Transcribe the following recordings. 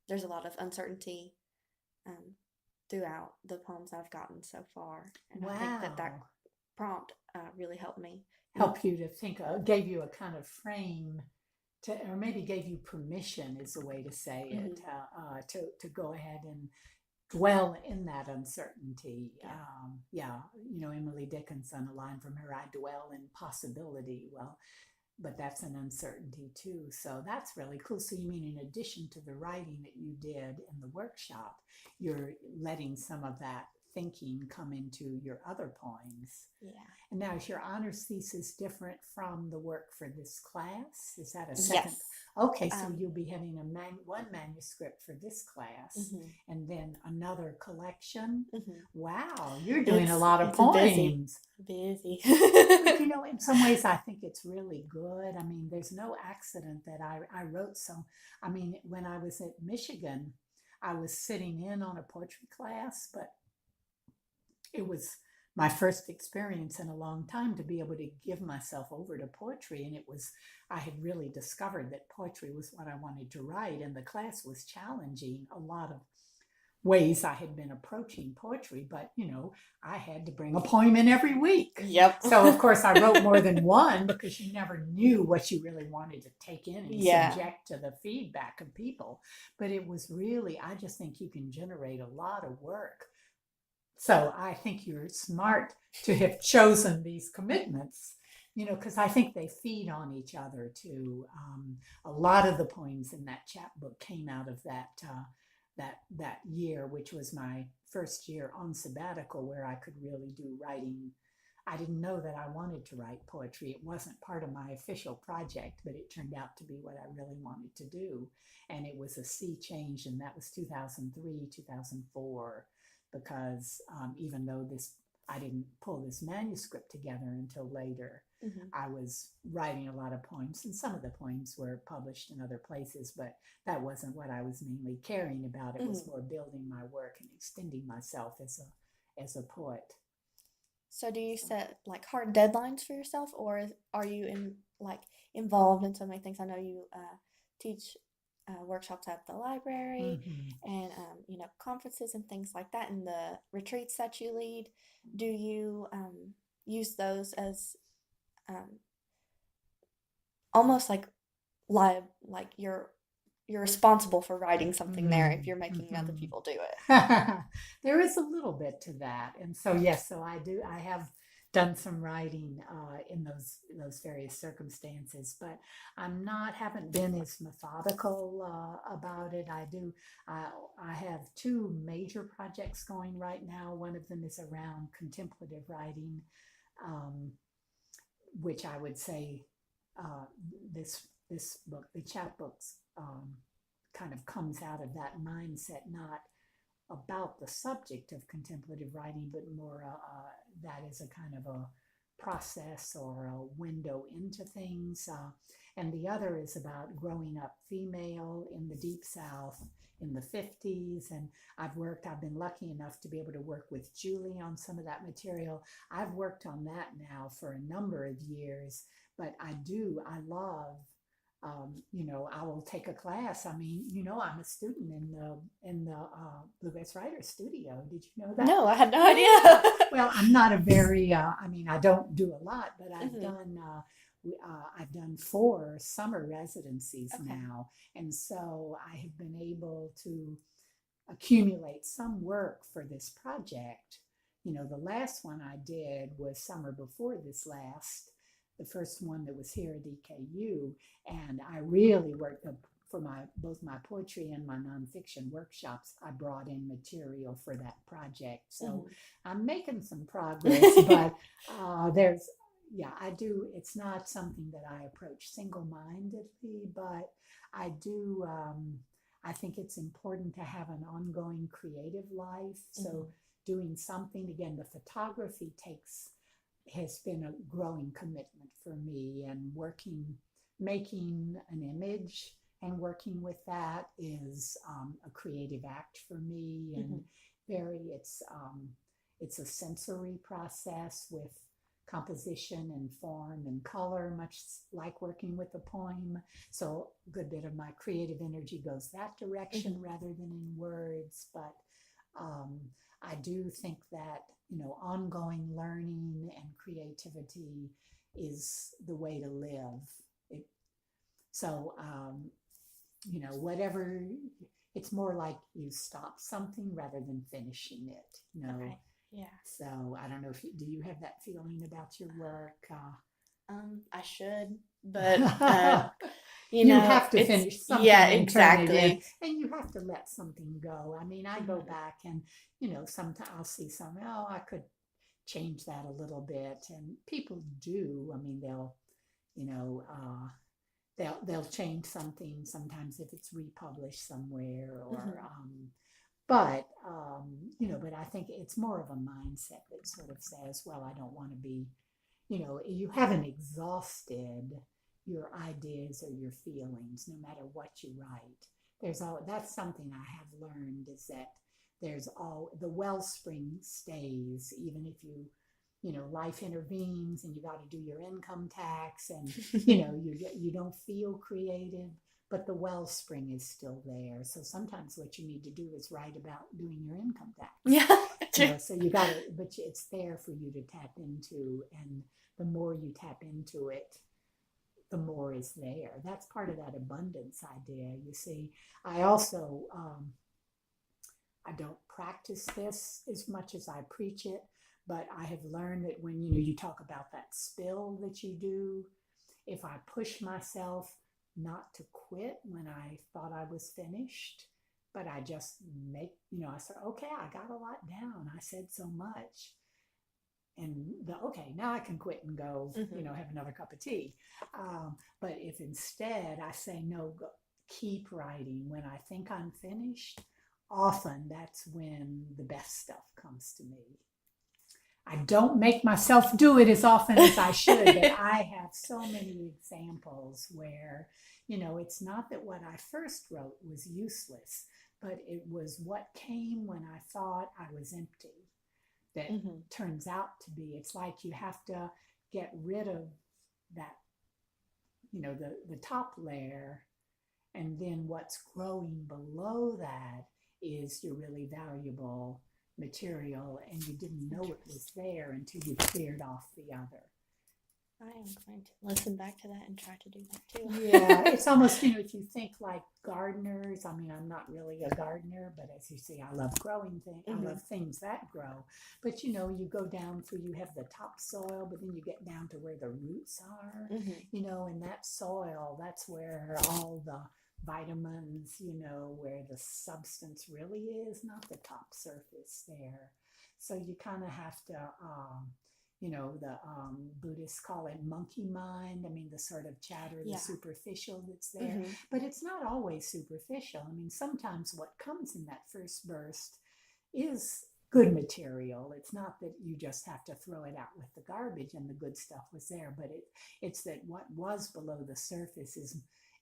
there's a lot of uncertainty um, throughout the poems I've gotten so far, and I think that Wow. prompt really helped me move. Help you to think, gave you a kind of frame to, or maybe gave you permission is a way to say it, Mhm. to go ahead and dwell in that uncertainty. Yeah. Yeah, Emily Dickinson, a line from her, I dwell in possibility. Well, but that's an uncertainty too. So that's really cool. So you mean in addition to the writing that you did in the workshop, you're letting some of that thinking come into your other poems. Yeah. And now is your honors thesis different from the work for this class? Is that a second? Yes. Okay, so Um, you'll be having one manuscript for this class mhm. and then another collection. Mhm. Wow, you're doing a lot of It's a busy, poems. busy. But in some ways, I think it's really good. I mean, there's no accident that I wrote so. I mean, when I was at Michigan, I was sitting in on a poetry class, but it was my first experience in a long time to be able to give myself over to poetry. And I had really discovered that poetry was what I wanted to write. And the class was challenging a lot of ways I had been approaching poetry, but I had to bring a poem in every week. Yep. So, of course, I wrote more than one because you never knew what you really wanted to take in and Yeah. subject to the feedback of people. But it was really, I just think you can generate a lot of work. So, I think you're smart to have chosen these commitments. Because I think they feed on each other too. A lot of the poems in that chapbook came out of that year, which was my first year on sabbatical, where I could really do writing. I didn't know that I wanted to write poetry. It wasn't part of my official project, but it turned out to be what I really wanted to do. And it was a sea change, and that was 2003, 2004, because even though I didn't pull this manuscript together until later. Mhm. I was writing a lot of poems, and some of the poems were published in other places, but that wasn't what I was mainly caring about. It was Mhm. more building my work and extending myself as a poet. So do you So, set like hard deadlines for yourself, or are you like involved in so many things? I know you teach workshops at the library, mhm. and conferences and things like that, and the retreats that you lead. Do you use those as um, almost like you're responsible for writing something there if you're making other Mm-hmm. people do it? There is a little bit to that, and so yes, so I do. I have done some writing in those various circumstances, but I'm not haven't been as methodical about it. I, I have two major projects going right now. One of them is around contemplative writing, um, which I would say uh, this book, the chapbooks, kind of comes out of that mindset, not about the subject of contemplative writing, but more that is a kind of a process or a window into things. And the other is about growing up female in the Deep South in the 50s. And I've been lucky enough to be able to work with Julie on some of that material. I've worked on that now for a number of years, but I love I will take a class. I mean, I'm a student in the Bluegrass Writer Studio. Did you know that? No, I had no Yeah. idea. Well, I'm not a very. I mean, I don't do a lot, but Mhm. I've done 4 summer residencies Okay. now, and so I have been able to accumulate some work for this project. The last one I did was summer before this last, the first one that was here at EKU, and I really worked up for my both my poetry and my nonfiction workshops. I brought in material for that project, so Mhm. I'm making some progress. But there's yeah, I do. It's not something that I approach single-mindedly, but I do. I think it's important to have an ongoing creative life. So Mhm. doing something again, the photography takes has been a growing commitment for me, and making an image and working with that is a creative act for me, and Mhm. very it's a sensory process with composition and form and color, much like working with a poem. So a good bit of my creative energy goes that direction Hmm. rather than in words. But um, I do think that, ongoing learning and creativity is the way to live. It, so, whatever, it's more like you stop something rather than finishing it. Okay. Yeah. So I don't know if do you have that feeling about your work? I should, but You have to it's finish yeah, something and turn it in, exactly. and you have to let something go. I mean, I go Hmm. back and sometimes I'll see something. Oh, I could change that a little bit, and people do. I mean, you know, uh, they'll change something sometimes if it's republished somewhere or Hmm. but I think it's more of a mindset that sort of says, well, I don't want to be, you haven't exhausted your ideas or your feelings no matter what you write. That's something I have learned, is that there's all the wellspring stays even if life intervenes and you got to do your income tax, and you don't feel creative, but the wellspring is still there. So sometimes what you need to do is write about doing your income tax. Yeah, true. So you got to, but it's there for you to tap into, and the more you tap into it, the more is there. That's part of that abundance idea. You see, I also I don't practice this as much as I preach it, but I have learned that when you talk about that spill that you do, if I push myself not to quit when I thought I was finished, but I just I said, okay, I got a lot down. I said so much. And okay, now I can quit and go, Hmm. have another cup of tea. But if instead I say, no, go, keep writing when I think I'm finished, often that's when the best stuff comes to me. I don't make myself do it as often as I should, but I have so many examples where, it's not that what I first wrote was useless, but it was what came when I thought I was empty that Hmm. turns out to be. It's like you have to get rid of that, the top layer, and then what's growing below that is your really valuable material, and you didn't know it Interesting. was there until you cleared off the other. I am going to listen back to that and try to do that Yeah, too. it's almost, if you think like gardeners. I mean, I'm not really a gardener, but as you see, I love growing things. I Hmm. love things that grow. But you go down through, you have the topsoil, but then you get down to where the roots are, Hmm. and that soil, that's where all the vitamins, where the substance really is, not the top surface there. So you kind of have to, the Buddhists call it monkey mind. I mean, the sort of chatter, the Yeah. superficial that's there. Hmm. But it's not always superficial. I mean, sometimes what comes in that first burst is good material. It's not that you just have to throw it out with the garbage and the good stuff was there, but it's that what was below the surface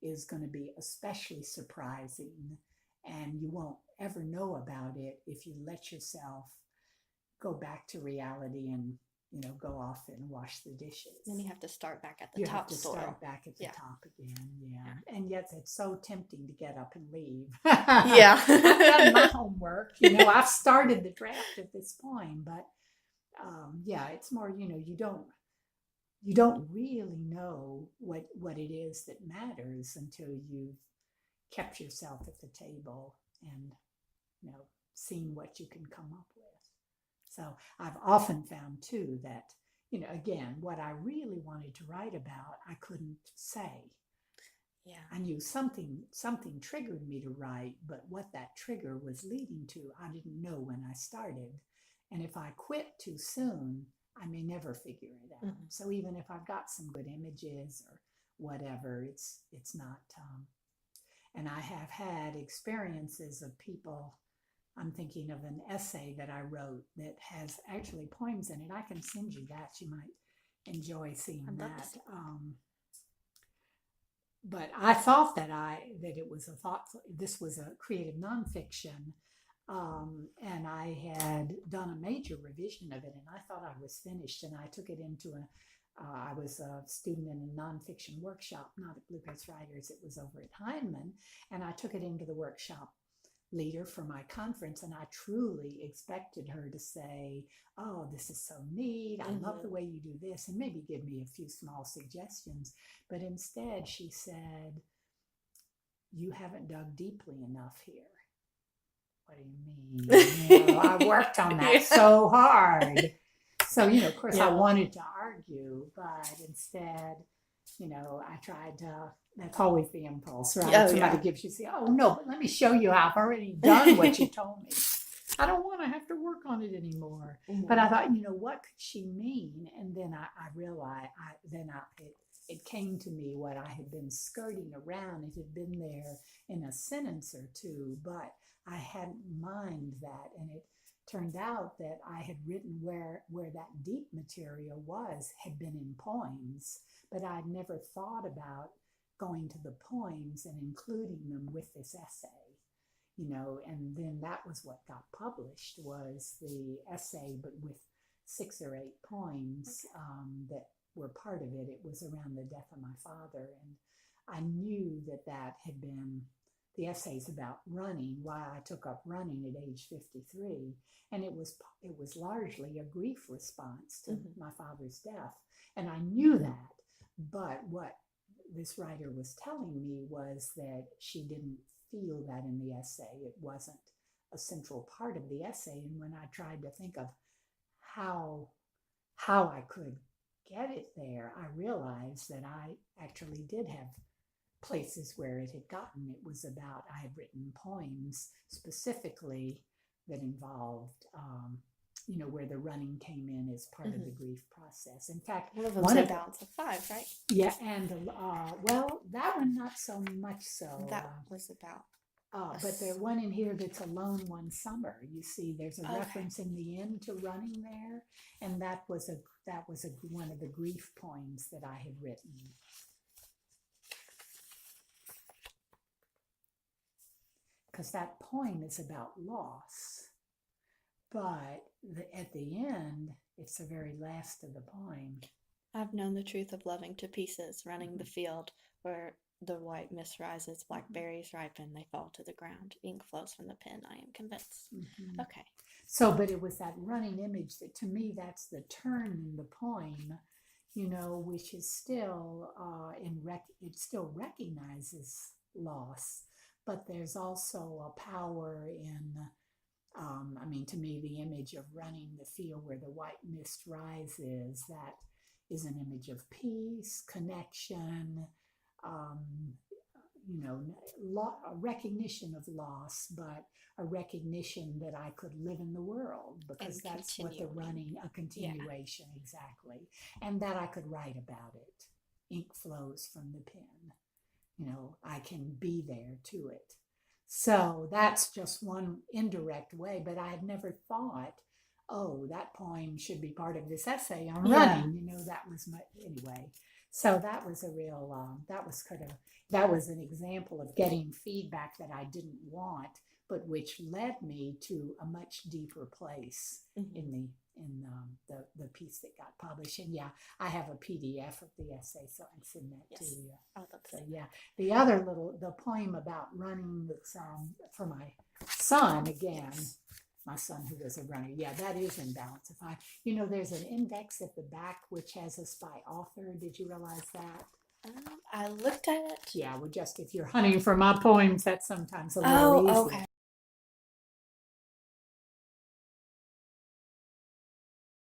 is going to be especially surprising, and you won't ever know about it if you let yourself go back to reality and go off and wash the Then dishes. you have to start back at the You have top to soil. start back at the Yeah. top again. Yeah. Yeah, and yet it's so tempting to get up and leave. Yeah. I've done my homework. I've started the draft at this point, but yeah, it's more, you don't really know what it is that matters until you've kept yourself at the table and you know seen what you can come up with. So I've often found too that, again, what I really wanted to write about, I couldn't say. Yeah. I knew something triggered me to write, but what that trigger was leading to, I didn't know when I started. And if I quit too soon, I may never figure it out. Hmm. So even if I've got some good images or whatever, it's not. And I have had experiences of people. I'm thinking of an essay that I wrote that has actually poems in it. I can send you that. You might enjoy seeing I'd love to that. see But I thought that it was a thoughtful. This was a creative nonfiction, And I had done a major revision of it, and I thought I was finished. And I took it into I was a student in a nonfiction workshop, not at Bluegrass Writers, it was over at Heinemann. And I took it into the workshop leader for my conference, and I truly expected her to say, "Oh, this is so neat. I love the way you do this," and maybe give me a few small suggestions. But instead, she said, "You haven't dug deeply enough here." What do you mean? I worked on that so hard. So, of course, I wanted to argue, but instead, I tried to. That's always the impulse, right? Oh, Somebody gives you, say, "Oh, no, but let me show you how I've already done what you told me. I don't want to have to work on it anymore." But I thought, what could she mean? And then I realized, it came to me what I had been skirting around. It had been there in a sentence or two, but I hadn't mined that. And it turned out that I had written where that deep material had been in poems, but I'd never thought about going to the poems and including them with this essay, and then that was what got published, was the essay, but with 6 or 8 poems that were part of it. It was around the death of my father, and I knew that had been the essays about running, why I took up running at age 53, and it was largely a grief response to my father's death, and I knew that. But what this writer was telling me was that she didn't feel that in the essay. It wasn't a central part of the essay, and when I tried to think of how I could get it there, I realized that I actually did have places where it had gotten. It was about, I had written poems specifically that involved, where the running came in as part of the grief process. In fact, one of them was a balance of 5, right? Yeah, and well, that one not so much so. That was about. But there's one in here that's Alone One Summer. You see, there's a reference in the end to running there, and that was one of the grief poems that I had written. Because that poem is about loss, but at the end, it's the very last of the poem. I've known the truth of loving to pieces, running the field where the white mist rises, blackberries ripen, they fall to the ground. Ink flows from the pen, I am convinced. Okay. So, but it was that running image that, to me, that's the turn in the poem, which is still it still recognizes loss, but there's also a power in, to me, the image of running the field where the white mist rises, that is an image of peace, connection, a recognition of loss, but a recognition that I could live in the world, because that's what the running, a continuation, exactly, and that I could write about it. Ink flows from the pen. I can be there to it. So that's just one indirect way, but I had never thought, oh, that poem should be part of this essay on running. That was anyway. So that was a real, that was an example of getting feedback that I didn't want, but which led me to a much deeper place in the piece that got published. And I have a PDF of the essay, so I can send that to you. So the other the poem about running that's for my son again. My son, who was a runner. That is in Balance of 5. There's an index at the back which has us by author. Did you realize that? I looked at it. Well, just if you're hunting for my poems, that's sometimes a little easier. Okay.